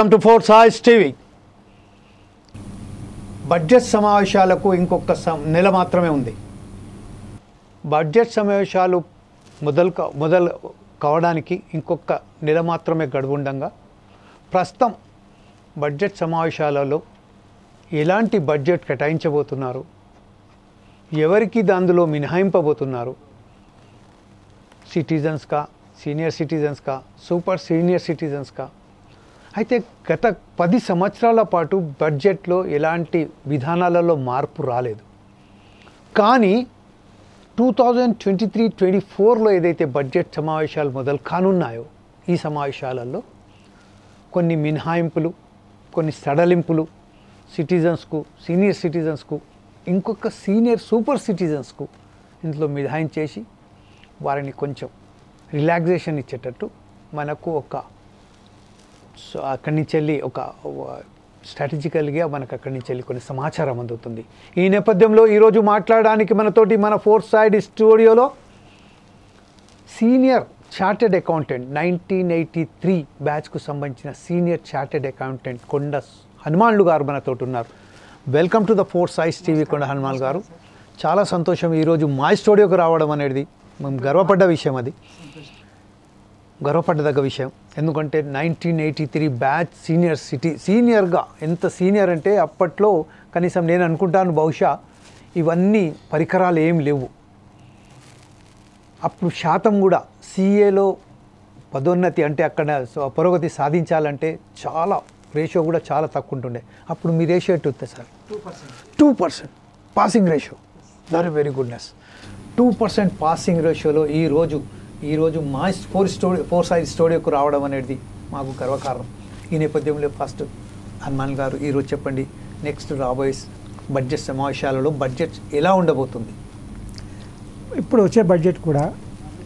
Welcome to force ice TV. Budget సమావేశాలకు ఇంకొక నెల మాత్రమే ఉంది. బడ్జెట్ సమావేశాలు మొదలు కావడానికి ఇంకొక నెల మాత్రమే గడువు ఉండగా ప్రస్తుతం బడ్జెట్ సమావేశాలలో ఎలాంటి బడ్జెట్ కేటాయించబోతున్నారు, ఎవరికి అందులో మినహాయింపబోతున్నారు, సిటిజన్స్కా, సీనియర్ సిటిజన్స్కా, సూపర్ సీనియర్ సిటిజన్స్కా. అయితే గత 10 సంవత్సరాల పాటు బడ్జెట్లో ఎలాంటి విధానాలలో మార్పు రాలేదు. కానీ 2023-24లో ఏదైతే బడ్జెట్ సమావేశాలు మొదలు కానున్నాయో ఈ సమావేశాలలో కొన్ని మినహాయింపులు, కొన్ని సడలింపులు సిటిజన్స్కు, సీనియర్ సిటిజన్స్కు, ఇంకొక సూపర్ సిటిజన్స్కు ఇందులో మినహాయించేసి వారిని కొంచెం రిలాక్సేషన్ ఇచ్చేటట్టు మనకు అక్కడి నుంచి వెళ్ళి ఒక స్ట్రాటజికల్గా మనకు అక్కడి నుంచి వెళ్ళి కొన్ని సమాచారం అందుతుంది. ఈ నేపథ్యంలో ఈరోజు మాట్లాడడానికి మనతోటి మన ఫోర్త్ సైడ్ స్టూడియోలో సీనియర్ చార్టెడ్ అకౌంటెంట్ 1983 బ్యాచ్కు సంబంధించిన సీనియర్ చార్టెడ్ అకౌంటెంట్ కొండ హనుమాన్లు గారు మనతోటి ఉన్నారు. Welcome to the fourth side TV. కొండ హనుమాన్ గారు, చాలా సంతోషం ఈరోజు మా స్టూడియోకి రావడం అనేది. మేము గర్వపడ్డ విషయం, అది గర్వపడ్డదగ్గ విషయం. ఎందుకంటే 1983 బ్యాచ్ సీనియర్గా, ఎంత సీనియర్ అంటే అప్పట్లో కనీసం నేను అనుకుంటాను బహుశా ఇవన్నీ పరికరాలు ఏం లేవు. అప్పుడు శాతం కూడా సిఏలో పదోన్నతి అంటే అక్కడ పురోగతి సాధించాలంటే చాలా రేషియో కూడా చాలా తక్కువ ఉంటుండే. అప్పుడు మీ రేషియో ఎట్టు వస్తుంది sir? 2% passing ratio. Very goodness. 2% passing రేషియోలో ఈరోజు మా ఫోర్ సైడ్ స్టూడియోకు రావడం అనేది మాకు గర్వకారణం. ఈ నేపథ్యంలో ఫస్ట్ హనుమాన్ గారు ఈరోజు చెప్పండి, నెక్స్ట్ రాబోయే బడ్జెట్ సమావేశాలలో బడ్జెట్ ఎలా ఉండబోతుంది? ఇప్పుడు వచ్చే బడ్జెట్ కూడా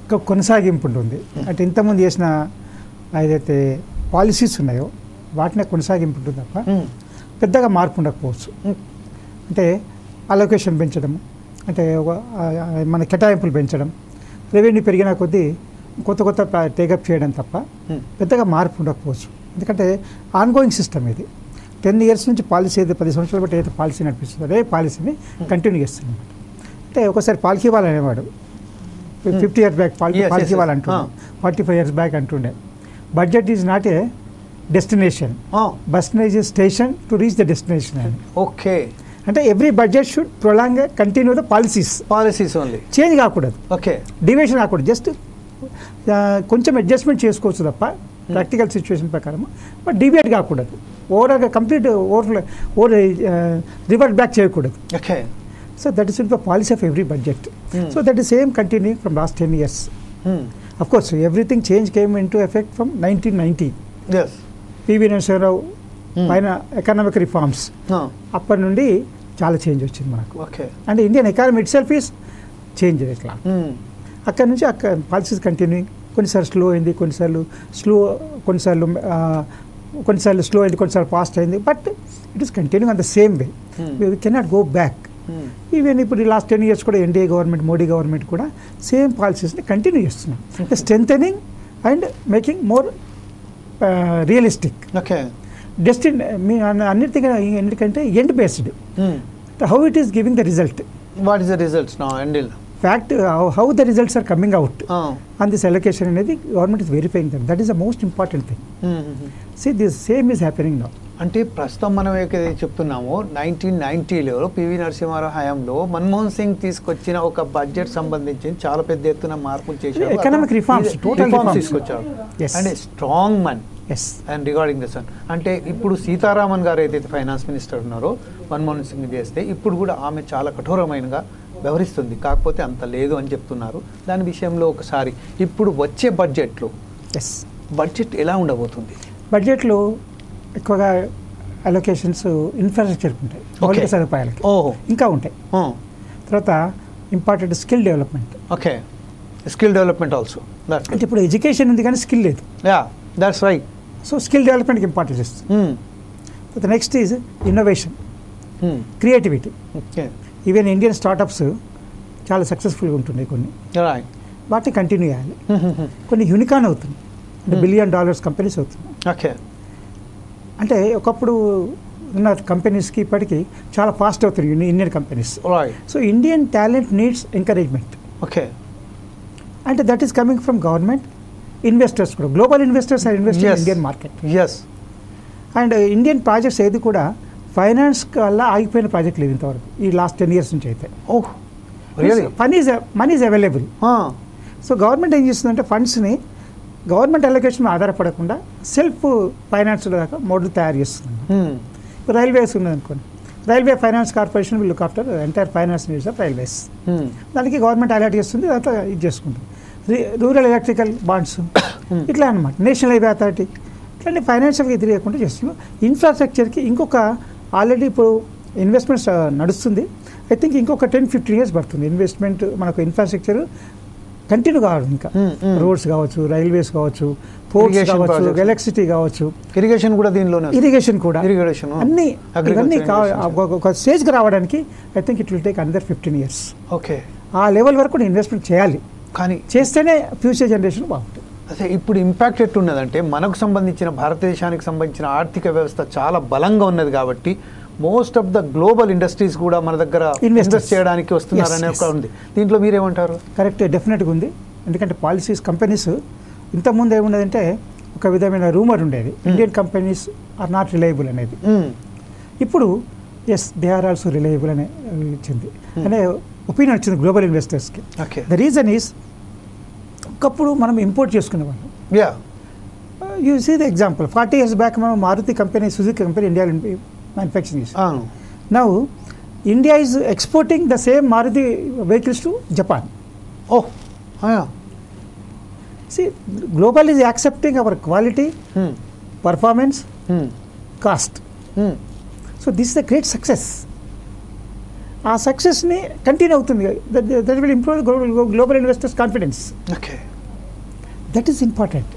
ఒక కొనసాగింపు ఉంటుంది. అంటే ఇంతకుముందు చేసిన ఏదైతే పాలసీస్ ఉన్నాయో వాటినే కొనసాగింపు ఉంటుంది తప్ప పెద్దగా మార్పు ఉండకపోవచ్చు. అంటే అలొకేషన్ పెంచడం, అంటే మన కేటాయింపులు పెంచడం, రెవెన్యూ పెరిగిన కొద్దీ కొత్త టేకప్ చేయడం తప్ప పెద్దగా మార్పు ఉండకపోవచ్చు. ఎందుకంటే ఆన్గోయింగ్ సిస్టమ్ ఇది. 10 years నుంచి పాలసీ అయితే 10 సంవత్సరాలు బట్టి అయితే పాలసీ నడిపిస్తుంది, అదే పాలసీని కంటిన్యూ చేస్తుంది అనమాట. అంటే ఒకసారి పాలసీ ఇవ్వాలనేవాడు 50 years బ్యాక్ పాలసీ ఇవ్వాలంటుండే, 45 years బ్యాక్ అంటుండే. Budget is not a destination, bus is a station to reach the destination అని. ఓకే, అంటే every budget should prolong continue the policies only. Change కాకూడదు, ఓకే, డివియేషన్ కాకూడదు. Just కొంచెం adjustment చేసుకోవచ్చు తప్ప practical situation ప్రకారం, but deviate కాకూడదు. ఓవరాల్గా కంప్లీట్ రివర్ట్ బ్యాక్ చేయకూడదు. Okay, so that is the policy of every budget. So that is same continue from last 10 years. Of course, everything change came into effect from 1990. Yes. PV Narasimha Rao పైన economic reforms, అప్పటి నుండి చాలా change వచ్చింది మనకు. Okay, అంటే Indian economy it self is change ఇట్లా. అక్కడ నుంచి పాలసీస్ కంటిన్యూ, కొన్నిసార్లు స్లో అయింది, కొన్నిసార్లు స్లో అయింది, కొన్నిసార్లు ఫాస్ట్ అయింది, but it is continue on the same way. We cannot go back. Even ఇప్పుడు ఈ లాస్ట్ 10 years కూడా ఎన్డీఏ గవర్నమెంట్, మోడీ గవర్నమెంట్ కూడా సేమ్ పాలసీస్ని కంటిన్యూ చేస్తున్నాం. Strengthening and making more realistic. Okay, అన్నిటికీ ఎందుకంటే end based, how it is giving the result, what is the results now and fact, how the results are coming out on this allocation అనేది government is verifying that is the most important thing. See this same is happening now. అంటే ప్రస్తుతం మనం ఏదైతే చెప్తున్నామో 1990లో PV Narasimha Rao హయాంలో మన్మోహన్ సింగ్ తీసుకొచ్చిన ఒక budget సంబంధించి చాలా పెద్ద ఎత్తున మార్పులు చేశారు, ఎకనామిక్ రిఫార్మ్స్ తీసుకొచ్చారు, and strong Mann. And regarding the sun అంటే ఇప్పుడు సీతారామన్ గారు ఏదైతే ఫైనాన్స్ మినిస్టర్ ఉన్నారో మన్మోహన్ సింగ్ చేస్తే ఇప్పుడు కూడా ఆమె చాలా కఠోరమైనగా వ్యవహరిస్తుంది, కాకపోతే అంత లేదు అని చెప్తున్నారు. దాని విషయంలో ఒకసారి ఇప్పుడు వచ్చే బడ్జెట్ ఎలా ఉండబోతుంది? బడ్జెట్లో ఎక్కువగా అలొకేషన్స్ ఇన్ఫ్రాస్ట్రక్చర్కి ఉంటాయి, మౌలిక సదుపాయాలకి ఇంకా ఉంటాయి. తర్వాత important skill development. Okay, skill development also. అంటే ఇప్పుడు ఎడ్యుకేషన్ ఉంది కానీ స్కిల్ లేదు. That's right. సో స్కిల్ డెవలప్మెంట్కి ఇంపార్టెన్స్ ఇస్తుంది. తర్వాత next is innovation, creativity. Even Indian startups చాలా సక్సెస్ఫుల్గా ఉంటున్నాయి కొన్ని, వాటిని కంటిన్యూ చేయాలి. కొన్ని యూనికాన్ అవుతుంది, అంటే $1 billion కంపెనీస్ అవుతున్నాయి. ఓకే, అంటే ఒకప్పుడు ఉన్న కంపెనీస్కి ఇప్పటికీ చాలా ఫాస్ట్ అవుతుంది Indian companies. So Indian talent needs encouragement. Okay. అంటే that is coming from government, investors కూడా, global investors are investing in Indian market. And Indian projects ఏది కూడా ఫైనాన్స్ వల్ల ఆగిపోయిన ప్రాజెక్ట్ లేదు ఇంతవరకు ఈ లాస్ట్ 10 years నుంచి అయితే. Money is available. So government ఏం చేస్తుందంటే ఫండ్స్ని గవర్నమెంట్ అలొకేషన్ ఆధారపడకుండా సెల్ఫ్ ఫైనాన్స్ దాకా మోడల్ తయారు చేస్తుంది. రైల్వేస్ ఉన్నది అనుకోండి, railway finance corporation will look after entire finance needs of railways. దానికి గవర్నమెంట్ అలర్ట్ చేస్తుంది, అదంతా ఇది చేసుకుంటుంది. రూరల్ ఎలక్ట్రికల్ బాండ్స్ ఇట్లా అనమాట. నేషనల్ హైవే అథారిటీ ఇట్లాంటి ఫైనాన్షియల్గా ఇది లేకుండా చేస్తున్నాం. ఇన్ఫ్రాస్ట్రక్చర్కి ఇంకొక ఆల్రెడీ ఇప్పుడు ఇన్వెస్ట్మెంట్స్ నడుస్తుంది. ఐ థింక్ ఇంకొక 10-15 years పడుతుంది ఇన్వెస్ట్మెంట్ మనకు ఇన్ఫ్రాస్ట్రక్చర్ కంటిన్యూ కావాలి. ఇంకా రోడ్స్ కావచ్చు, రైల్వేస్ కావచ్చు, పోర్ట్స్ కావచ్చు, ఎలక్ట్రిసిటీ కావచ్చు, ఇరిగేషన్ కూడా దీనిలోనే, ఇరిగేషన్ కూడా అన్ని ఇవన్నీ ఒక స్టేజ్కి రావడానికి I think it will take another 15 years. Okay. ఆ లెవెల్ వరకు ఇన్వెస్ట్మెంట్ చేయాలి, కానీ చేస్తేనే ఫ్యూచర్ జనరేషన్ బాగుంటుంది. అదే ఇప్పుడు ఇంపాక్ట్ ఎట్టున్నదంటే మనకు సంబంధించిన భారతదేశానికి సంబంధించిన ఆర్థిక వ్యవస్థ చాలా బలంగా ఉన్నది కాబట్టి most of the global industries కూడా మన దగ్గర ఇన్వెస్ట్ చేయడానికి వస్తున్నారనే ఒక ఉంది. దీంట్లో మీరేమంటారు? కరెక్ట్, డెఫినెట్గా ఉంది. ఎందుకంటే పాలసీస్ కంపెనీస్ ఇంతకుముందు ఏమున్నదంటే ఒక విధమైన రూమర్ ఉండేది, Indian companies are not reliable అనేది. ఇప్పుడు yes they are also reliable అనే ఇచ్చింది అనే ఒపీనియన్ వచ్చింది గ్లోబల్ ఇన్వెస్టర్స్కి. ద రీజన్ ఈస్ ఒకప్పుడు మనం ఇంపోర్ట్ చేసుకునేవాళ్ళం. You see the example 40 years back మనం మారుతి కంపెనీ, సుజుకి కంపెనీ ఇండియాలో manufacturing is. Now, India is exporting the same Maruti vehicles to Japan. See, global is accepting our quality, performance, cost. So this is a great success. Our success ni continue avutundi. That will improve global investors' confidence. Okay. That is important.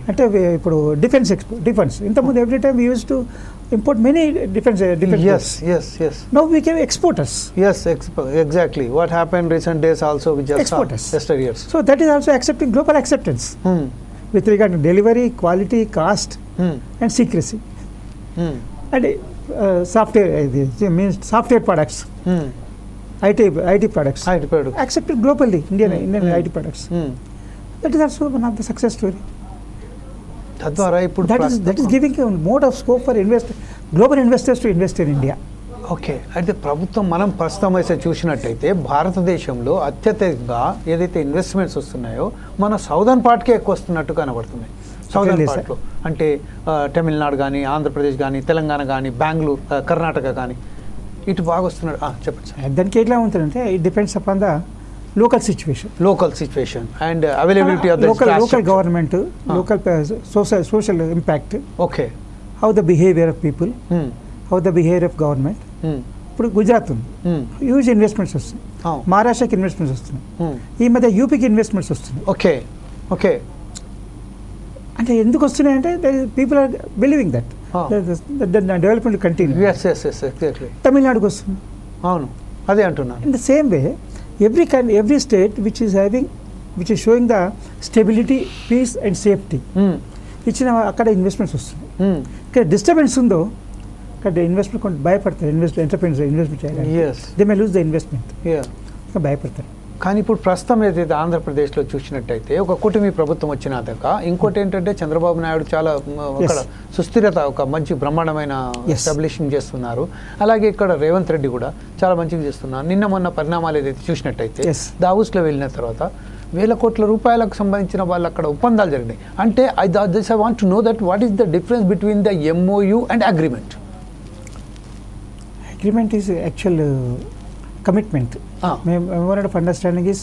అంటే ఇప్పుడు defence ఇంతకుముందు every time we use to import many different yes. Now we became exporters. Yes, exactly. What happened recent days also we just exporters. Yesterday years. So that is also accepting global acceptance with regard to delivery, quality, cost, and secrecy. And software products, IT products accepted globally. Indian IT products. That is also one of the success story. That is giving a mode of scope for global investors to invest in India. Okay. అయితే ప్రభుత్వం మనం ప్రస్తుతం అయితే చూసినట్టయితే భారతదేశంలో అత్యధికంగా ఏదైతే investments వస్తున్నాయో మన సౌదర్న్ పార్ట్కే ఎక్కువ వస్తున్నట్టు కనబడుతున్నాయి. సౌదర్న్ పార్ట్లో అంటే తమిళనాడు కానీ, ఆంధ్రప్రదేశ్ కానీ, తెలంగాణ కానీ, బెంగళూరు, కర్ణాటక కానీ ఇటు బాగా వస్తున్నాడు. చెప్పండి సార్. దానికి ఎట్లా ఉంటుందంటే it depends upon the local situation and availability of the local government, local social impact. Okay. How the behavior of people, how the behavior of government. ఇప్పుడు గుజరాత్ ఉంది, హ్యూజ్ ఇన్వెస్ట్మెంట్స్ వస్తున్నాయి. మహారాష్ట్రకి ఇన్వెస్ట్మెంట్స్ వస్తున్నాయి. ఈ మధ్య యూపీకి ఇన్వెస్ట్మెంట్స్ వస్తున్నాయి. ఓకే. అంటే ఎందుకు వస్తున్నాయి అంటే people are believing that development continue. Exactly. తమిళనాడుకి వస్తుంది. అవును, అదే అంటున్నాను. In the same way every state which is showing the stability, peace and safety, ఇచ్చిన అక్కడ ఇన్వెస్ట్మెంట్స్ వస్తుంది. ఇక్కడ డిస్టర్బెన్స్ ఉందో అక్కడ ఇన్వెస్ట్మెంట్ కొంచెం భయపడతారు. ఎంటర్ప్రైనర్స్ ఇన్వెస్ట్మెంట్ చేయాలి, they may lose the investment, భయపడతారు. కానీ ఇప్పుడు ప్రస్తుతం ఏదైతే ఆంధ్రప్రదేశ్లో చూసినట్టయితే ఒక కూటమి ప్రభుత్వం వచ్చినాక ఇంకోటి ఏంటంటే చంద్రబాబు నాయుడు చాలా అక్కడ సుస్థిరత, ఒక మంచి బ్రహ్మాండమైన ఎస్టాబ్లిషింగ్ చేస్తున్నారు. అలాగే ఇక్కడ రేవంత్ రెడ్డి కూడా చాలా మంచిగా చేస్తున్నారు. నిన్న మొన్న పరిణామాలు ఏదైతే చూసినట్టయితే దావోస్లో వెళ్ళిన తర్వాత వేల కోట్ల రూపాయలకు సంబంధించిన వాళ్ళు అక్కడ ఒప్పందాలు జరిగినాయి. అంటే I want to know that what is the difference between the MOU and agreement? Agreement is actual commitment. Memorandum of understanding is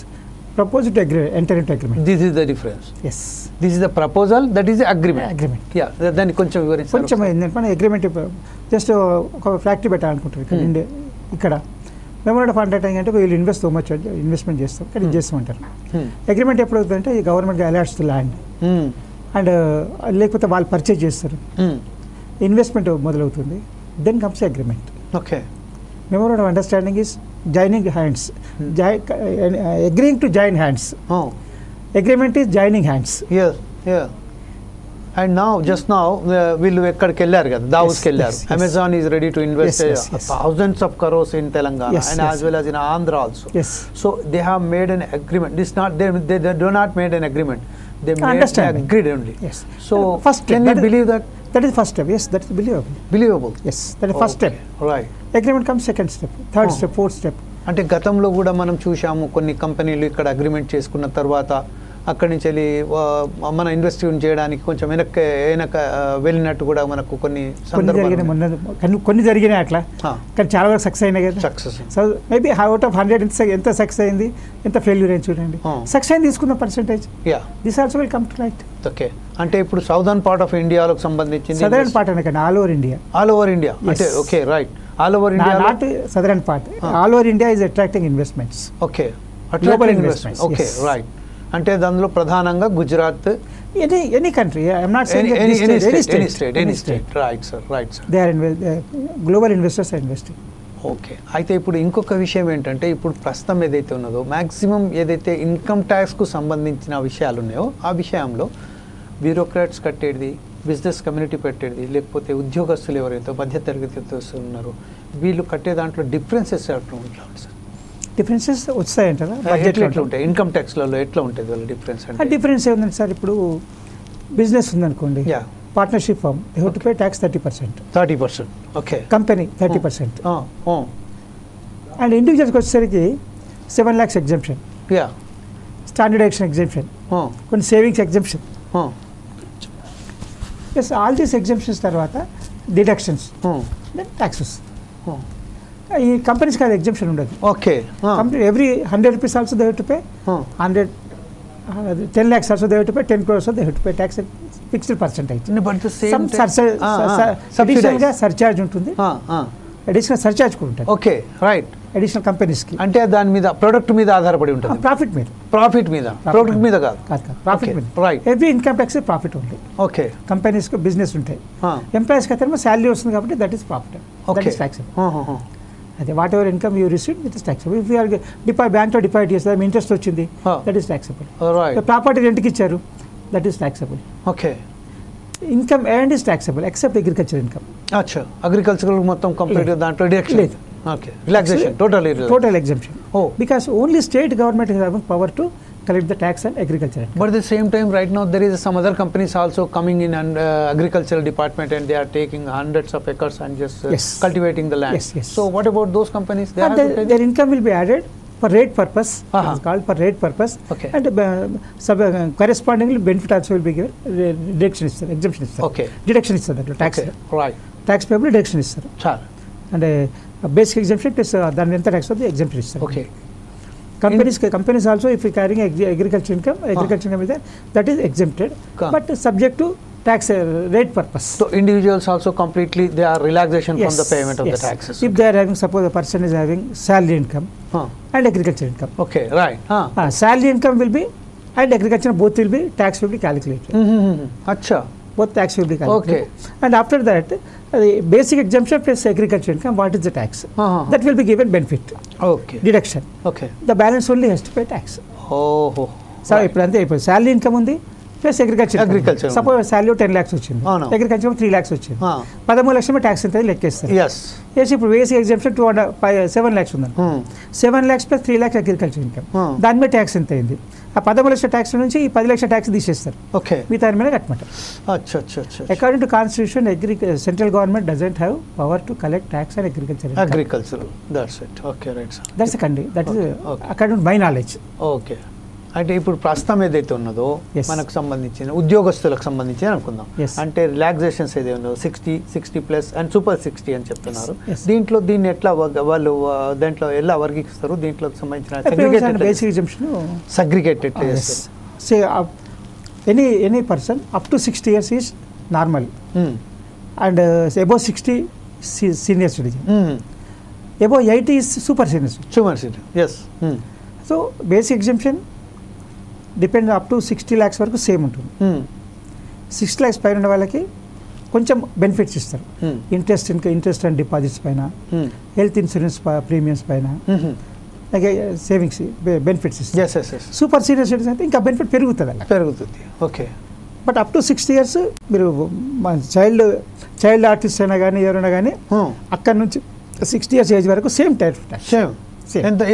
proposed to enter into agreement. This is the difference. Yes. This is the proposal, that is the agreement. Yeah. దాన్ని కొంచెం వివరించారు. కొంచెం ఏంటంటే agreement just ఒక factory పెట్టాలనుకుంటారు ఇక్కడ. Memorandum of understanding అంటే వీళ్ళు invest so much investment చేస్తాం, ఇక్కడ ఇది చేస్తామంటారు. అగ్రిమెంట్ ఎప్పుడు అవుతుందంటే ఈ government allots to land and లేకపోతే వాళ్ళు పర్చేజ్ చేస్తారు, ఇన్వెస్ట్మెంట్ మొదలవుతుంది, then comes agreement. Okay. Memorandum of understanding is joining hands, agreeing to join hands. Agreement is joining hands. Yeah. And now just now వీళ్ళు ఎక్కడికి వెళ్ళారు కదా, దావోస్కి వెళ్ళారు. yes, yes. Amazon is ready to invest yes. thousands of crores in Telangana Yes, and yes. as well as in Andhra also. Yes. So they have made an agreement. This not they do not made an agreement. They made Understanding. agreed only. Yes. So First can step, you believe that? That is first step. Yes, that is believable. Believable. Yes, that is first Okay. step. Right. Agreement comes second step, third Oh. step, fourth step. అంటే గతంలో కూడా మనం చూసాము కొన్ని కంపెనీలు ఇక్కడ agreement చేసుకున్న తర్వాత అక్కడి నుంచి వెళ్ళి మన ఇన్వెస్ట్మెంట్ చేయడానికి కొంచెం వెనక వెళ్ళినట్టు కూడా మనకు కొన్ని కొన్ని జరిగినాయి అట్లా, కానీ చాలా వరకు సక్సెస్ అయినాయి కదా. Success so maybe out of 100 ఎంత సక్సెస్ అయింది, ఎంత ఫెయిల్యూర్ అయింది చూడండి. సక్సెస్ అయింది తీసుకున్న percentage, yeah this also will come to light. Okay, అంటే ఇప్పుడు సౌదర్న్ పార్ట్ ఆఫ్ ఇండియాలోకి సంబంధించింది, సదరన్ పార్ట్ అనకండి, all over India. All over India అంటే okay right, all over India not southern part, all over India is attracting investments. Okay, Global investment. Okay yes. Right, అంటే దానిలో ప్రధానంగా Gujarat, any country, I'm not saying any state. Right sir, right sir. They are global investors are investing. Okay, అయితే ఇప్పుడు ఇంకొక విషయం ఏంటంటే ఇప్పుడు ప్రస్తుతం ఏదైతే ఉన్నదో మ్యాక్సిమం ఏదైతే ఇన్కమ్ ట్యాక్స్కు సంబంధించిన విషయాలు ఉన్నాయో ఆ విషయంలో బ్యూరోక్రాట్స్ కట్టేది, బిజినెస్ కమ్యూనిటీ పెట్టేది, లేకపోతే ఉద్యోగస్తులు ఎవరైతే మధ్యతరగతి ఉన్నారో వీళ్ళు కట్టే దాంట్లో డిఫరెన్సెస్ ఎట్లా ఉంటాయి సార్? డిఫరెన్సెస్ వస్తాయంటారా? బడ్జెట్లో ఎట్లా ఉంటాయి, ఇన్కమ్ ట్యాక్స్లలో ఎట్లా ఉంటుంది వాళ్ళ డిఫరెన్స్? ఆ డిఫరెన్స్ ఏముందండి సార్, ఇప్పుడు బిజినెస్ ఉందనుకోండి, yeah, partnership firm they have to pay tax 30%, 30%. Okay, company 30%, oh, and ఇండివిజువల్స్కి వచ్చేసరికి 7 lakhs exemption, yeah, standard action exemption, కొన్ని savings exemption. Yes, all these exemptions తర్వాత డిడక్షన్స్, దెన్ ట్యాక్సెస్. ఈ కంపెనీస్కి అది ఎగ్జంప్షన్ ఉండదు. Okay, company every 100 rupees also they have to pay, 10 lakhs also they have to pay, 10 crores also they have to pay tax at fixed percentage. But the same additional గా surcharge ఉంటుంది, additional surcharge కూడా ఉంటుంది. Okay, right. Additional companies కి అంటే దాని మీద product మీద ఆధారపడి ఉంటుంది, ప్రాఫిట్ మీద, ప్రాఫిట్ మీద, ప్రొడక్ట్ మీద కాదు, ప్రాఫిట్ మీద. Right, every income tax profit ఉంది. ఓకే, కంపెనీస్ కి బిజినెస్ ఉంటాయి, ఎంప్లాయీస్ కి అయితే శాలరీ వస్తుంది కాబట్టి that is profit, that is taxable. అదే whatever income you receive it is taxable. If your బ్యాంక్లో డిపాజిట్ చేస్తే ఇంట్రెస్ట్ వచ్చింది, దట్ ఈస్ ట్యాక్సబుల్. ప్రాపర్టీ రెంట్కి ఇచ్చారు, that is taxable. Okay, income earned is taxable except agriculture income. అచ్చా, agriculture మొత్తం complete దాంట్లో deduction లేదు. Okay, relaxation, total exemption. Because only state government is having power to collect the tax and agriculture. But at the same time, right now there is some other companies also coming in and agricultural department and they are taking hundreds of acres and just cultivating the land. Yes. So what about those companies? They have their income will be added for rate purpose. It's called for rate purpose. Okay. And correspondingly benefit also will be given. Deduction is there, exemption is there. Okay. Deduction is there. Tax. Okay. Right. Tax payable deduction is there. Sure. And basic exemption plus then enter tax of the exemption is there. Okay. Companies also, if you carrying agriculture income is there, that is exempted, but subject to tax rate purpose. So individuals also completely they are relaxation from the payment of the taxes. If they are having, suppose a person is having salary income and agriculture income. Okay, right. Salary income will be and agriculture both will be, tax will be calculated. Acha. Both tax will be calculated. Okay. And after that, the basic exemption plus agriculture income, what is the tax? That will be given benefit. Okay. Deduction. Okay. The balance only has to pay tax. Oh. So, ఇప్పుడు salary income ఉంది plus agriculture. Suppose salary 10 lakhs వచ్చింది, agriculture 3 lakhs వచ్చింది, 13 లక్షలు tax ఎంత లెక్కేస్తారు. Yes, ఇప్పుడు వేసి exemption 7 lakhs ఉందండి, 7 lakhs plus 3 lakhs agriculture income, దాని మీద ట్యాక్స్ ఎంత అయింది? ఆ 13 లక్షల ట్యాక్స్ నుంచి ఈ 10 లక్షల ట్యాక్స్ తీసేస్తారు. ఓకే, మీ దాని మీద కట్టమాట. According to constitution central government doesn't have power to collect tax and agriculture. That's it. Okay, right. That's కండి, that is according to my knowledge. Okay, అంటే ఇప్పుడు ప్రస్తుతం ఏదైతే ఉన్నదో మనకు సంబంధించిన ఉద్యోగస్తులకు సంబంధించి అనుకుందాం, అంటే రిలాక్సేషన్స్ ఏదైతే ఉన్నదో 60 ప్లస్ అండ్ సూపర్ 60 అని చెప్తున్నారు. దీంట్లో దీన్ని ఎట్లా వాళ్ళు దాంట్లో ఎలా వర్గీకరిస్తారు? దీంట్లో సంబంధించిన segregated any person up to 60 years is normal and above 60 senior citizen, above 80 is super senior citizen. Yes. So basic exemption depend up to 60 lakhs వరకు సేమ్ ఉంటుంది. 6 lakhs పైన ఉన్న వాళ్ళకి కొంచెం బెనిఫిట్స్ ఇస్తారు, ఇంట్రెస్ట్ అండ్ డిపాజిట్స్ పైన, health insurance premiums పైన, అలాగే సేవింగ్స్ బెనిఫిట్స్ ఇస్తారు. సూపర్ సీనియర్ సిటిజన్ అయితే ఇంకా బెనిఫిట్ పెరుగుతుంది. Okay, but up to 60 years మీరు చైల్డ్ ఆర్టిస్ట్ అయినా కానీ ఎవరైనా కానీ అక్కడ నుంచి 60 years ఏజ్ వరకు సేమ్ టైప్ ట్యాక్స్.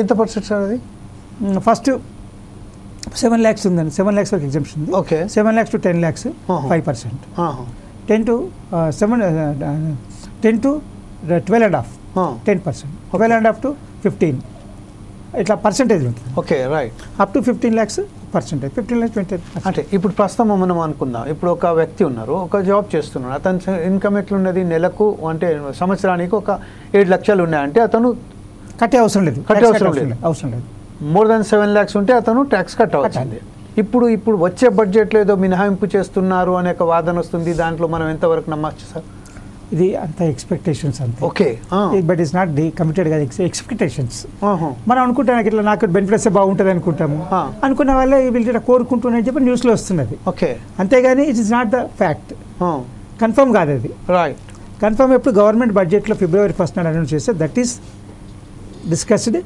ఎంత పర్సెంట్ సార్ అది? ఫస్ట్ 7 lakhs ఉందండి, 7 lakhs వరకు ఎగ్జామ్షన్ ఉంది. Okay. 7 lakhs to 10 lakhs 5%, 10 to 12.5 10%, 12.5 to 15 ఇట్లా పర్సెంటేజ్ ఉంటుంది. Okay, right. Up to 15 lakhs percentage, 15 lakhs 20. అంటే ఇప్పుడు ప్రస్తుతం మనం అనుకుందాం, ఇప్పుడు ఒక వ్యక్తి ఉన్నారు, ఒక జాబ్ చేస్తున్నారు, అతని ఇన్కమ్ ఎట్లున్నది, నెలకు అంటే సంవత్సరానికి ఒక 7 లక్షలు ఉన్నాయంటే అతను కట్టే అవసరం లేదు. మోర్ దాన్ 7 lakhs ఉంటే అతను ట్యాక్స్ కట్టవచ్చు. ఇప్పుడు వచ్చే బడ్జెట్లో ఏదో మినహాయింపు చేస్తున్నారు అనే ఒక వాదన వస్తుంది, దాంట్లో మనం ఎంతవరకు నమ్మచ్చు సార్? ఇది అంత ఎక్స్పెక్టేషన్స్ అంతే. Okay, but it's not the committed గా ఎక్స్పెక్టేషన్స్. మనం అనుకుంటాం ఇట్లా నాకు బెనిఫిట్స్ బాగుంటుంది అనుకుంటాము, అనుకున్న వాళ్ళే వీళ్ళు ఇట్లా కోరుకుంటున్నారని చెప్పి న్యూస్లో వస్తున్నది. ఓకే, అంతేగాని it is not the fact, confirm కాదు అది. రైట్. కన్ఫర్మ్ ఎప్పుడు గవర్నమెంట్ బడ్జెట్లో February 1st అనౌన్స్ చేస్తే దట్ ఈస్ డిస్కస్డ్,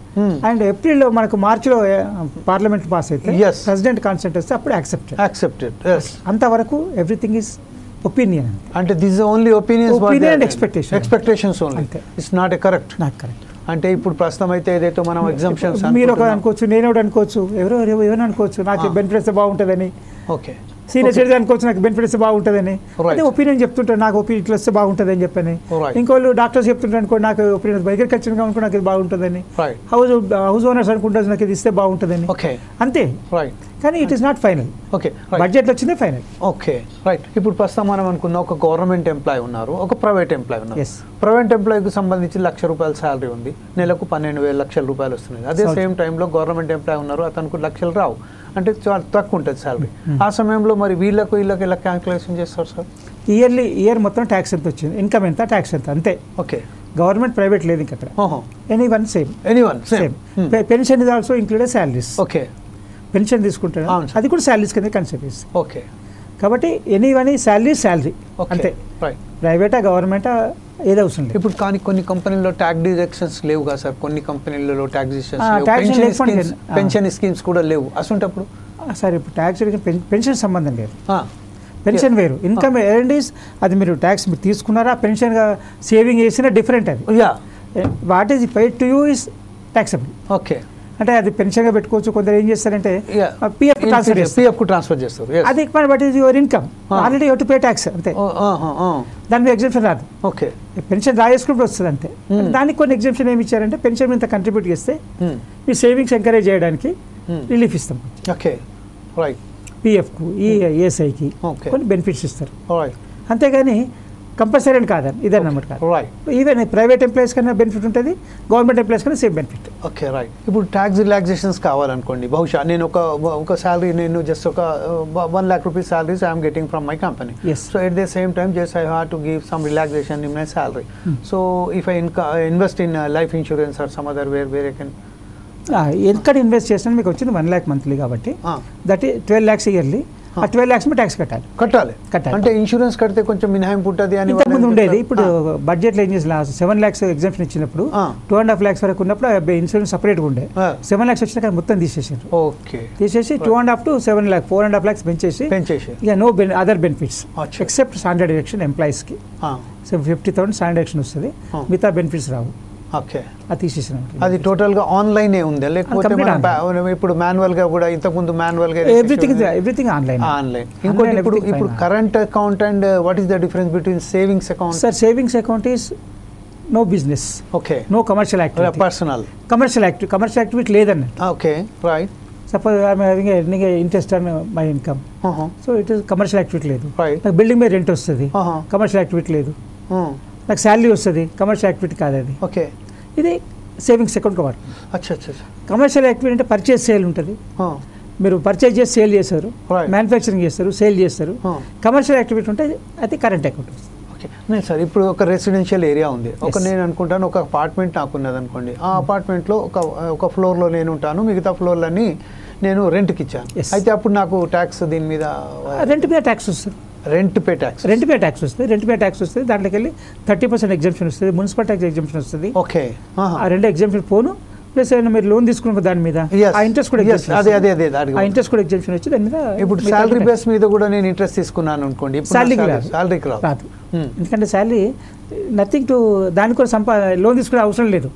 అండ్ ఏప్రిల్లో మనకు మార్చిలో పార్లమెంట్ పాస్ అయితే ప్రెసిడెంట్ కాన్సెంట్ వస్తే అప్పుడు యాక్సెప్టెడ్. అంతవరకు ఎవ్రీథింగ్ ఈస్ ఒపీనియన్. అంటే this only opinions and expectations only, it's not correct. అంటే ఇప్పుడు ప్రస్తుతం అయితే ఏదైతే మనం ఎగ్జామ్షన్స్ మీరు ఒక అనుకోవచ్చు, నేను ఒకటి అనుకోవచ్చు, ఎవరైనా అనుకోవచ్చు నాకు బెనిఫిట్స్ బాగుంటుందని. ఓకే, సీనియర్ సిటిజన్ అనుకోవచ్చు నాకు బెనిఫిట్స్ బాగుంటుందని, అదే ఒపీనియన్ చెప్తుంటారు నాకు ఒపీనియన్ ఇట్లా వస్తే బాగుంటుంది అని చెప్పని. ఇంకోళ్ళు డాక్టర్స్ చెప్తుంటారు అనుకో నాకు ఒపీనియన్, అగ్రికల్చర్గా అనుకో నాకు ఇది బాగుంటుందని, హౌస్ ఓనర్స్ అనుకుంటారు నాకు ఇది ఇస్తే బాగుంటుందని. అంతే, కానీ it is not final. Okay, budget వచ్చిందే ఫైనల్. Okay, right. ఇప్పుడు ప్రస్తుతం మనం అనుకున్న ఒక గవర్నమెంట్ ఎంప్లాయ్ ఉన్నారు, ఒక ప్రైవేట్ ఎంప్లాయ్ ఉన్నారు. ప్రైవేట్ ఎంప్లాయ్కి సంబంధించి ₹1,00,000 శాలరీ ఉంది, నెలకు 12,000 లక్షల రూపాయలు వస్తున్నాయి. అదే సేమ్ టైంలో గవర్నమెంట్ ఎంప్లాయ్ ఉన్నారు, అతనికి లక్షలు రావు, అంటే చాలా తక్కువ ఉంటుంది శాలరీ. ఆ సమయంలో మరి వీళ్ళకు ఇలా క్యాల్కులేషన్ చేస్తారు సార్? ఇయర్ మొత్తం ట్యాక్స్ ఎంత వచ్చింది, ఇన్కమ్ ఎంత, ట్యాక్స్ ఎంత, అంతే. ఓకే, గవర్నమెంట్ ప్రైవేట్ లేదు ఇంకా అక్కడ. Anyone same. Pension is also included salaries. Okay, pension తీసుకుంటారు, అది కూడా శాలరీస్ కింద కన్సిడర్ చేస్తాం. ఓకే, కాబట్టి ఎనీవన్ శాలరీ అంతే. ప్రైవేటా గవర్నమెంటా ఏది అవసరం లేదు. ఇప్పుడు కానీ కొన్ని కంపెనీల్లో ట్యాక్స్ డిడక్షన్స్ లేవు కదా సార్, కొన్ని కంపెనీలలో పెన్షన్ స్కీమ్స్ కూడా లేవు. అసలు సార్ ఇప్పుడు ట్యాక్స్ పెన్షన్ సంబంధం లేదు, పెన్షన్ వేరు, ఇన్కమ్ ఎర్నింగ్స్ అది మీరు ట్యాక్స్ మీరు తీసుకున్నారా, పెన్షన్ సేవింగ్ చేసినా డిఫరెంట్. అది what is paid to you is taxable. Okay, అంటే అది పెన్షన్గా పెట్టుకోవచ్చు. కొందరు ఏం చేస్తారంటే పిఎఫ్ ట్రాన్స్ఫర్ చేస్తారు, అది but is your income, already you to pay tax అంతే, దాని మీద ఎగ్జామ్షన్ రాదు. ఓకే, పెన్షన్ రాయేసుకుంటూ వస్తుంది అంతే. దానికి కొన్ని ఎగ్జామ్షన్ ఏమి ఇచ్చారంటే పెన్షన్ మీద కంట్రిబ్యూట్ చేస్తే మీ సేవింగ్స్ ఎంకరేజ్ చేయడానికి రిలీఫ్ ఇస్తాం. Okay, right. పిఎఫ్కు, ఈఎస్ఐకి కొన్ని బెనిఫిట్స్ ఇస్తారు, అంతేగాని కంపల్సరీ అని కాదని ఇదన్నమాట కాదు. ఈవెన్ ప్రైవేట్ ఎంప్లాయీస్ కన్నా బెనిఫిట్ ఉంటుంది, గవర్నమెంట్ ఎంప్లాయీస్ కన్నా సేమ్ బెనిఫిట్. Okay, right. ఇప్పుడు ట్యాక్స్ రిలాక్సేషన్స్ కావాలనుకోండి, బహుశా నేను ఒక శాలరీ, నేను జస్ట్ ఒక ₹1,00,000 salaries I'm getting from my company. So at the same time just I have to give some relaxation in my salary. So if I invest in life insurance or some other where I can ఎక్కడ invest చేసినా మీకు వచ్చింది 1 lakh monthly, కాబట్టి that is 12 lakhs yearly. ఆ 12 lakhs tax కట్టాలి. అంటే insurance కడితే కొంచెం మినహాయింపు ఉంటుంది అని ఇంతకుముందు ఉండేది. ఇప్పుడు బడ్జెట్లో ఏం చేసి 7 lakhs ఎగ్జామ్షన్ ఇచ్చినప్పుడు 2.5 lakhs వరకు ఉన్నప్పుడు ఇన్సూరెన్స్ సపరేట్గా ఉండే. 7 lakhs వచ్చినాక మొత్తం తీసేసారు. ఓకే, తీసేసి 2.5 to 7 lakhs 4.5 lakhs పెంచేసి ఇక no other benefits except standard deduction ఎంప్లాయీస్కి 50,000 స్టాండర్డ్ డిడక్షన్ వస్తుంది, మిగతా బెనిఫిట్స్ రావు. ఓకే, అది తీసేసిన. అది టోటల్గా ఆన్లైనే ఉందా, లేకపోతే ఇప్పుడు మాన్యువల్గా కూడా ఇంతకుముందు మాన్యువల్గా ఎవ్రీథింగ్ ఆన్లైన్. ఇంకోటి ఇప్పుడు current account and what is the difference between savings account? Sir savings account is no business, okay, no commercial activity, personal commercial activity లేదన్నట్టు. Okay, right. Suppose I'm having earning interest on my income, so it is commercial activity లేదు. నాకు building మీద rent వస్తుంది, commercial activity లేదు. నాకు salary వస్తుంది, commercial activity కాదు అది. ఓకే, ఇది సేవింగ్స్ అకౌంట్గా వాడుతుంది. అచ్చా. కమర్షియల్ యాక్టివిటీ అంటే పర్చేజ్ సేల్ ఉంటుంది, మీరు పర్చేజ్ చేసి సేల్ చేస్తారు, మ్యానుఫ్యాక్చరింగ్ చేస్తారు, సేల్ చేస్తారు. కమర్షియల్ యాక్టివిటీ ఉంటే అది కరెంట్ అకౌంట్ వస్తుంది. ఓకే, నేను సార్ ఇప్పుడు ఒక రెసిడెన్షియల్ ఏరియా ఉంది, నేను అనుకుంటాను ఒక అపార్ట్మెంట్ నాకున్నది అనుకోండి, ఆ అపార్ట్మెంట్లో ఒక ఫ్లోర్లో నేను ఉంటాను, మిగతా ఫ్లోర్లన్నీ నేను రెంట్కి ఇచ్చాను. అయితే అప్పుడు నాకు ట్యాక్స్ దీని మీద రెంట్ మీద ట్యాక్స్ వస్తుంది, రెంట్ పే ట్యాక్స్ వస్తుంది. దాంట్లోకి వెళ్ళి 30% ఎగ్జామ్షన్ వస్తుంది, మున్సిపల్ ట్యాక్స్ ఎగ్జామ్షన్ వస్తుంది. ఓకే, ఆ 2 ఎగ్జామ్షన్ పోను ప్లస్ ఏమైనా మీరు లోన్ తీసుకున్న దాని మీద ఆ ఇంట్రెస్ట్ కూడా ఆ ఇంట్రెస్ట్ కూడా ఎగ్జామ్షన్ వచ్చి దాని మీద ఇప్పుడు శాలరీ బేస్ మీద కూడా నేను ఇంట్రెస్ట్ తీసుకున్నాను అనుకోండి, శాలరీకి రాదు. ఎందుకంటే శాలరీ నథింగ్ టు దానికి కూడా లోన్ తీసుకునే అవసరం లేదు,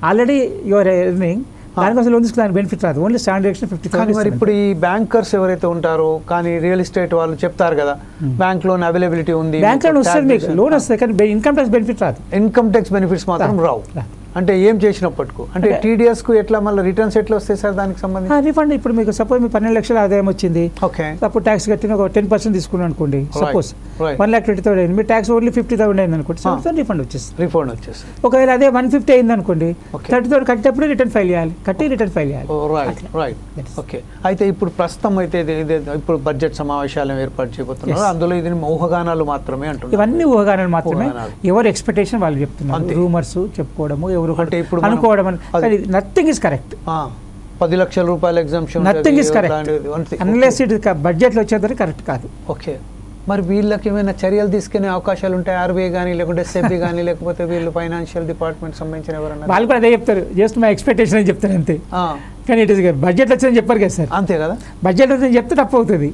ఆల్రెడీ యువర్ ఎర్నింగ్, దానికోసం లోన్ తీసుకుని బెనిఫిట్ రాదు, ఓన్లీ స్టాండర్డ్ డైరెక్షన్ 50,000. మరి ఇప్పుడు ఈ బ్యాంకర్స్ ఎవరైతే ఉంటారో కానీ రియల్ ఎస్టేట్ వాళ్ళు చెప్తారు కదా బ్యాంక్ లోన్ అవైలబిలిటీ ఉంది, బ్యాంక్ లోన్ వస్తుంది, మీకు లోన్ వస్తుంది కానీ ఇన్కమ్ ట్యాక్స్ బెనిఫిట్ రాదు. ఇన్కమ్ ట్యాక్స్ బెనిఫిట్స్ మాత్రం రావు. అంటే ఏం చేసినప్పటికూ అంటే టీడీఎస్ కు ఎట్లా మళ్ళీ రిటర్న్స్ ఎట్లా వస్తాయి సార్ దానికి సంబంధించి? రిఫండ్ ఇప్పుడు మీకు సపోజ్ మీ 12 లక్షల ఆదాయం వచ్చింది, అప్పుడు ట్యాక్స్ కట్టిన ఒక 10% తీసుకున్నాను అనుకోండి, సపోజ్ 1,20,000 అయింది, మీ ట్యాక్స్ ఓన్లీ 50,000 అయింది అనుకోండి, రిఫండ్ వచ్చేస్తుంది. ఒకవేళ అదే 150 అయింది అనుకోండి, 30,000 కట్టేటప్పుడు రిటర్న్ ఫైల్ చేయాలి, రిటర్న్ ఫైల్ చేయాలి. ఓకే. అయితే ఇప్పుడు ప్రస్తుతం అయితే ఇప్పుడు బడ్జెట్ సమావేశాలను ఏర్పాటు చేయబోతున్నారు, అందులో ఇది ఊహాగానాలు మాత్రమే అంటున్నారు. ఇవన్నీ ఊహాగానాలు మాత్రమే, ఎవరు ఎక్స్పెక్టేషన్ వాళ్ళు చెప్తున్నారు, రూమర్స్ చెప్పుకోవడము, అంటే ఇప్పుడు అనుకోవడం, నథింగ్ ఇస్ కరెక్ట్. 10 లక్షల రూపాయల exemption nothing is correct unless it బడ్జెట్లో వచ్చేది కరెక్ట్ కాదు. ఓకే. మరి వీళ్ళకి ఏమైనా చర్యలు తీసుకునే అవకాశాలు ఉంటాయి, ఆర్బీఐ కానీ లేకుంటే సెబీ కానీ లేకపోతే వీళ్ళు ఫైనాన్షియల్ డిపార్ట్మెంట్ సంబంధించిన ఎవరైనా? వాళ్ళు కూడా అదే చెప్తారు, జస్ట్ మై ఎక్స్పెక్టేషన్ అని చెప్తారు అంతే, కానీ ఇట్ ఇస్ బడ్జెట్ వచ్చిందని చెప్పారు కదా సార్. అంతే కదా, బడ్జెట్ వచ్చింది చెప్తే తప్పు అవుతుంది.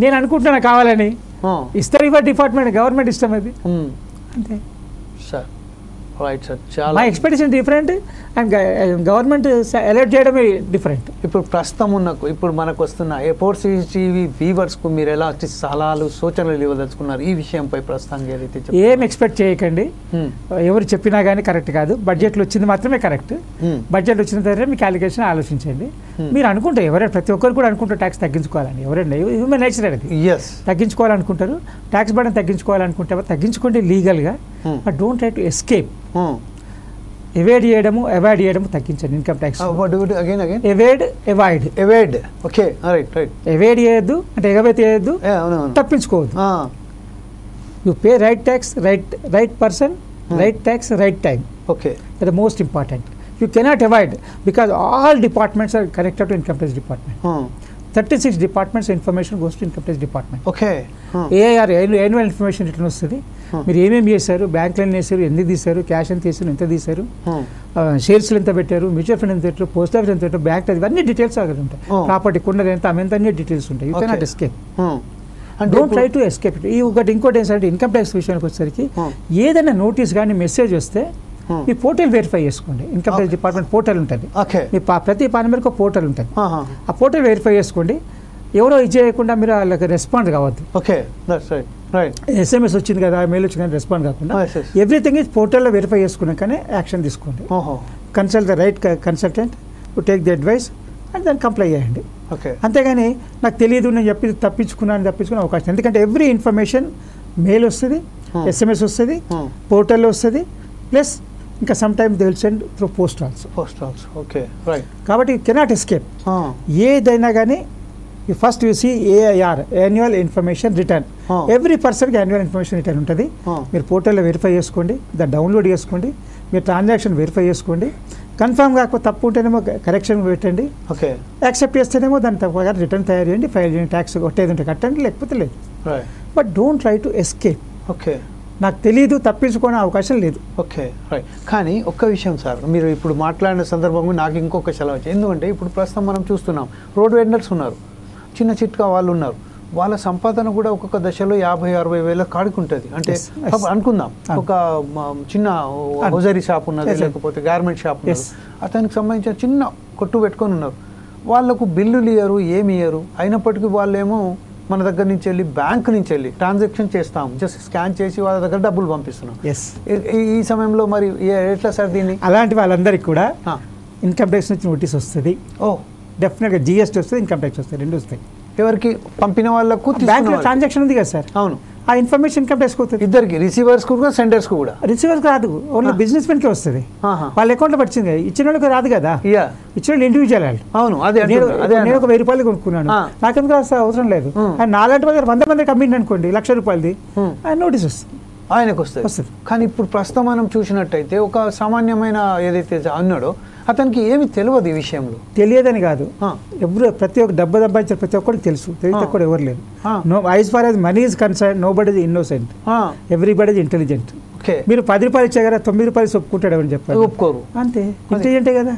నేను అనుకుంటున్నా కావాలని ఇస్తారు, ఇవ్వ డిపార్ట్మెంట్ గవర్నమెంట్ ఇష్టం అది అంతే సార్. Right sir. చాలా my expectation different and government alert చేయడమే డిఫరెంట్. ఇప్పుడు ప్రస్తుతం ఇప్పుడు మనకు వస్తున్న ఎయిర్పోర్ట్స్ టీవీ వీవర్స్కు మీరు ఎలాంటి సలహాలు సూచనలు ఇవ్వదలుచుకున్నారు ఈ విషయంపై? ప్రస్తుతానికి ఏదైతే ఏం ఎక్స్పెక్ట్ చేయకండి, ఎవరు చెప్పినా కానీ కరెక్ట్ కాదు, బడ్జెట్లో వచ్చింది మాత్రమే కరెక్ట్. బడ్జెట్ వచ్చిన తర్వాత మీ క్యాలిక్యులేషన్ ఆలోచించండి. మీరు అనుకుంటారు, ఎవరైనా ప్రతి ఒక్కరు కూడా అనుకుంటారు ట్యాక్స్ తగ్గించుకోవాలని, ఎవరైనా హ్యూమన్ నేచర్ అది, తగ్గించుకోవాలనుకుంటారు, ట్యాక్స్ బర్డెన్ తగ్గించుకోవాలనుకుంటే తగ్గించుకోండి లీగల్గా, but don't try to escape. Avoid చేయడము తగ్గించండి ఇన్కమ్ ట్యాక్స్. అవాయిడ్ అవాయిడ్ చేయొద్దు అంటే ఎగవేత చేయొద్దు, తప్పించుకోవద్దు. You pay right tax, right person, right tax, right time. Okay, that most important. You cannot avoid because all departments are connected to income tax department. 36 departments information goes to income tax department. Okay. AIR annual information return వస్తుంది. మీరు ఏమేమి చేశారు, bank loan చేశారు, ఎన్ని తీశారు, cash ఎంత తీశారు, ఎంత తీశారు, షేర్స్లు ఎంత పెట్టారు, మ్యూచువల్ ఫండ్ ఎంత పెట్టారు, పోస్ట్ ఆఫీస్ ఎంత పెట్టారు, బ్యాంక్ ఇవన్నీ డీటెయిల్స్ అక్కడ ఉంటాయి. ప్రాపర్టీ కొన్నది ఎంత, అమెంత అన్ని డీటెయిల్స్ ఉంటాయి. You cannot escape. Don't try to escape. ఇంకోటి ఏంటంటే ఇన్కమ్ ట్యాక్స్ విషయానికి వచ్చేసరికి ఏదైనా నోటీస్ కానీ మెసేజ్ వస్తే మీ పోర్టల్ వెరిఫై చేసుకోండి. ఇన్కమ్ ట్యాక్స్ డిపార్ట్మెంట్ పోర్టల్ ఉంటుంది, మీ ప్రతి పానమేరకు ఒక పోర్టల్ ఉంటుంది, ఆ పోర్టల్ వెరిఫై చేసుకోండి. ఎవరో ఇది చేయకుండా మీరు వాళ్ళకి రెస్పాండ్ కావద్దు. SMS వచ్చింది కదా, మెయిల్ వచ్చింది కానీ రెస్పాండ్ కాకుండా ఎవ్రీథింగ్ ఈజ్ పోర్టల్లో వెరిఫై చేసుకున్నాకనే యాక్షన్ తీసుకోండి. Consult the right consultant to take the advice and దాన్ని కంప్లై చేయండి. అంతేగాని నాకు తెలియదు నేను తప్పించుకునే అవకాశం, ఎందుకంటే ఎవ్రీ ఇన్ఫర్మేషన్ మెయిల్ వస్తుంది, SMS వస్తుంది, పోర్టల్లో వస్తుంది, ప్లస్ ఇంకా some time they will send through post also. Okay, right. కాబట్టి కెనాట్ ఎస్కేప్. ఏదైనా కానీ first you see AIR annual information return. Every పర్సన్కి యాన్యువల్ ఇన్ఫర్మేషన్ రిటర్న్ ఉంటుంది. మీరు పోర్టల్లో వెరిఫై చేసుకోండి, దాన్ని డౌన్లోడ్ చేసుకోండి, మీరు ట్రాన్సాక్షన్ వెరిఫై చేసుకోండి. కన్ఫర్మ్ కాకపోతే తప్పు ఉంటేనేమో కరెక్షన్ పెట్టండి, యాక్సెప్ట్ చేస్తేనేమో దాని తప్పగా రిటర్న్ తయారు చేయండి, ఫైల్ చేయండి, ట్యాక్స్ కొట్టేది ఉంటే కట్టండి, లేకపోతే లేదు. But don't try to escape. Okay, నాకు తెలీదు, తప్పించుకునే అవకాశం లేదు. Okay, right. కానీ ఒక్క విషయం సార్, మీరు ఇప్పుడు మాట్లాడిన సందర్భంగా నాకు ఇంకొక సెలవు వచ్చింది. ఎందుకంటే ఇప్పుడు ప్రస్తుతం మనం చూస్తున్నాం రోడ్ వెండర్స్ ఉన్నారు, చిన్న చిట్కా వాళ్ళు ఉన్నారు, వాళ్ళ సంపాదన కూడా ఒక్కొక్క దశలో 50-60 వేల కాడికి ఉంటుంది. అంటే అనుకుందాం ఒక చిన్న హోజరీ షాప్ ఉన్నది, లేకపోతే గార్మెంట్ షాప్ ఉన్నది, అతనికి సంబంధించిన చిన్న కొట్టు పెట్టుకొని ఉన్నారు. వాళ్ళకు బిల్లులు ఇయ్యరు, ఏమి ఇయ్యరు, అయినప్పటికీ వాళ్ళేమో మన దగ్గర నుంచి వెళ్ళి బ్యాంక్ నుంచి వెళ్ళి ట్రాన్సాక్షన్ చేస్తాం, జస్ట్ స్కాన్ చేసి వాళ్ళ దగ్గర డబ్బులు పంపిస్తున్నాం. ఈ సమయంలో మరి ఎట్లా సార్ దీన్ని? అలాంటి వాళ్ళందరికీ కూడా ఇన్కమ్ ట్యాక్స్ నుంచి నోటీస్ వస్తుంది. డెఫినెట్గా GST వస్తుంది, ఇన్కమ్ ట్యాక్స్ వస్తుంది, రెండు వస్తాయి. ఎవరికి పంపిన వాళ్ళకు బ్యాంక్ ట్రాన్సాక్షన్ ఉంది కదా సార్, అవును, ఆ ఇన్ఫర్మేషన్ ఇన్కమ్ ట్యాక్స్ వస్తుంది ఇద్దరికి, రిసీవర్స్ కూడా సెండర్స్ కూడా. రిసీవర్స్ రాదు, ఓన్లీ బిజినెస్ మెన్కి వస్తుంది, వాళ్ళ అకౌంట్లో పడుతుంది. ఇచ్చిన వాళ్ళకి రాదు కదా, ఇచ్చిన వాళ్ళు ఇండివిజువల్ వాళ్ళు. అవును, నేను ఒక 1000 రూపాయలు కొనుక్కున్నాను, నాకెందుకు అవసరం లేదు, నాలాంటి వాళ్ళ 100 మందికి అమ్మిండి అనుకోండి, ₹1,00,000 నోటీస్ వస్తుంది, ఆయనకు వస్తుంది. కానీ ఇప్పుడు ప్రస్తుతం మనం చూసినట్టయితే ఒక సామాన్యమైన ఏదైతే అన్నాడో అతనికి ఏమి తెలియదు ఈ విషయంలో. తెలియదని కాదు, ఎవరు ప్రతి ఒక్క డబ్బు సంపాదించారు ప్రతి ఒక్కరికి తెలుసు, తెలియదు కూడా ఎవరు లేరు. As far as money is concern nobody is innocent, everybody is intelligent. Okay మీరు 10 రూపాయలు ఇచ్చే కదా 9 రూపాయలు ఒప్పుకుంటాడు అని చెప్పారు, ఒప్పుకోరు. అంతే ఇంటెలిజెంటే కదా.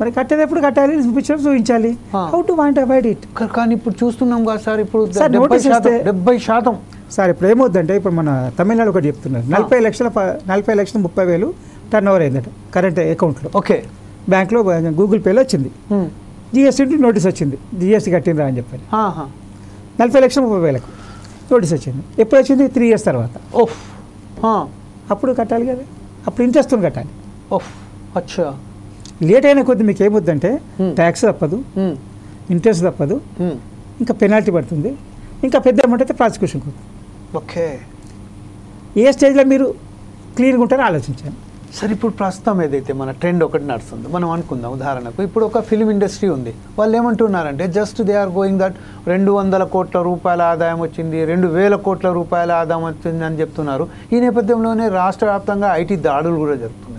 మరి కట్టేటప్పుడు కట్టాలి, చూపించాలి. How to want avoid it. కానీ ఇప్పుడు చూస్తున్నాం కదా సార్, ఇప్పుడు సార్, notice చేస్తే 70%. సార్ ఇప్పుడు ఏమవుతుందంటే, ఇప్పుడు మన తమిళనాడు ఒకటి చెప్తున్నారు, 40 లక్షల 30,30,000 టర్న్ ఓవర్ అయిందట కరెంట్ అకౌంట్లో. ఓకే, బ్యాంక్లో గూగుల్ పేలో వచ్చింది, జిఎస్టీ నోటీస్ వచ్చింది, జిఎస్టీ కట్టినరా అని చెప్పారు. 40,30,000 నోటీస్ వచ్చింది. ఎప్పుడు వచ్చింది? 3 years తర్వాత. ఓఫ్, అప్పుడు కట్టాలి కదా, అప్పుడు ఇంట్రెస్ట్ కట్టాలి. ఓఫ్, అచ్చా. లేట్ అయిన కొద్ది మీకు ఏమవుతుందంటే ట్యాక్స్ తప్పదు, ఇంట్రెస్ట్ తప్పదు, ఇంకా పెనాల్టీ పడుతుంది, ఇంకా పెద్ద అమౌంట్ అయితే ప్రాసిక్యూషన్ అవుతుంది. ఓకే, ఏ స్టేజ్లో మీరు క్లీన్గా ఉంటారో ఆలోచించాను. సరే, ఇప్పుడు ప్రస్తుతం ఏదైతే మన ట్రెండ్ ఒకటి నడుస్తుందో మనం అనుకుందాం. ఉదాహరణకు ఇప్పుడు ఒక ఫిలిం ఇండస్ట్రీ ఉంది, వాళ్ళు ఏమంటున్నారంటే just they are going that 200 కోట్ల రూపాయల ఆదాయం వచ్చింది, 2,000 కోట్ల రూపాయల ఆదాయం వచ్చింది అని చెప్తున్నారు. ఈ నేపథ్యంలోనే రాష్ట్ర వ్యాప్తంగా ఐటీ దాడులు కూడా జరుగుతున్నాయి.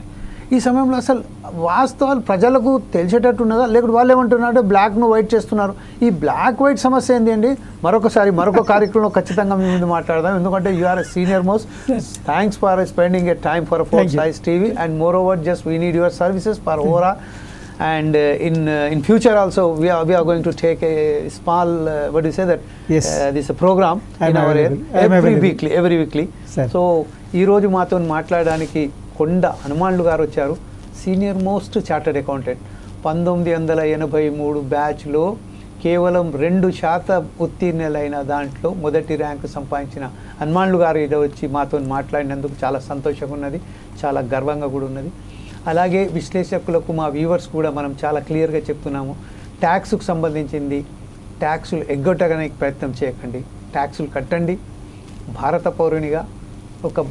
ఈ సమయంలో అసలు వాస్తవాలు ప్రజలకు తెలిసేటట్టు ఉన్నదా, లేకపోతే వాళ్ళు ఏమంటున్నారంటే బ్లాక్ను వైట్ చేస్తున్నారు. ఈ బ్లాక్ వైట్ సమస్య ఏంటి అండి? మరొక కార్యక్రమంలో ఖచ్చితంగా మీ ముందు మాట్లాడదాం, ఎందుకంటే you are senior most. Thanks for spending a time for Foresight Size TV, and moreover just we need your services for Aura, and in future also we are going to take a small what do you say that this program in our every weekly. So ఈ రోజు మాతో మాట్లాడడానికి కొండ హనుమాన్లు గారు వచ్చారు, senior most chartered accountant. 1983 బ్యాచ్లో కేవలం 2% ఉత్తీర్ణులైన దాంట్లో మొదటి ర్యాంకు సంపాదించిన హనుమాన్లు గారు ఇడ వచ్చి మాతో మాట్లాడినందుకు చాలా సంతోషంగా ఉన్నది, చాలా గర్వంగా కూడా ఉన్నది. అలాగే విశ్లేషకులకు, మా వ్యూవర్స్ కూడా మనం చాలా క్లియర్గా చెప్తున్నాము, ట్యాక్స్కు సంబంధించింది ట్యాక్సులు ఎగ్గొట్టడానికి ప్రయత్నం చేయకండి, ట్యాక్సులు కట్టండి. భారత పౌరునిగా ఒక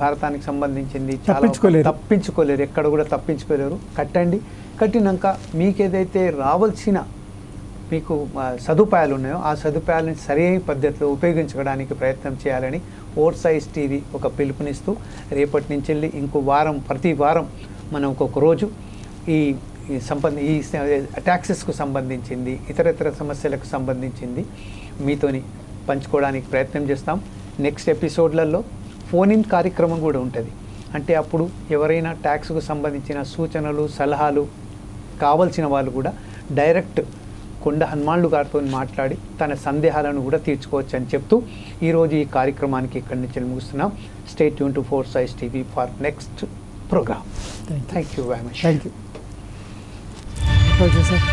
భారతానికి సంబంధించింది చాలా తప్పించుకోలేరు, ఎక్కడ కూడా తప్పించుకోలేరు. కట్టండి. కట్టినాక మీకేదైతే రావాల్సిన మీకు సదుపాయాలు ఉన్నాయో ఆ సదుపాయాలను సరైన పద్ధతిలో ఉపయోగించుకోవడానికి ప్రయత్నం చేయాలని Foresight TV ఒక పిలుపునిస్తూ రేపటి నుంచి వెళ్ళి ఇంకో వారం, ప్రతి వారం మనం ఒక్కొక్క రోజు ఈ ట్యాక్సెస్కు సంబంధించింది, ఇతర సమస్యలకు సంబంధించింది మీతోని పంచుకోవడానికి ప్రయత్నం చేస్తాం. నెక్స్ట్ ఎపిసోడ్లలో ఫోన్ ఇన్ కార్యక్రమం కూడా ఉంటుంది. అంటే అప్పుడు ఎవరైనా ట్యాక్స్కు సంబంధించిన సూచనలు, సలహాలు కావాల్సిన వాళ్ళు కూడా డైరెక్ట్ కొండ హనుమాన్లు గారితో మాట్లాడి తన సందేహాలను కూడా తీర్చుకోవచ్చు అని చెప్తూ ఈరోజు ఈ కార్యక్రమానికి ఇక్కడి నుంచి ముగిస్తున్నాం. Stay tune to Foresight TV for next program. Thank you very much. Thank you sir.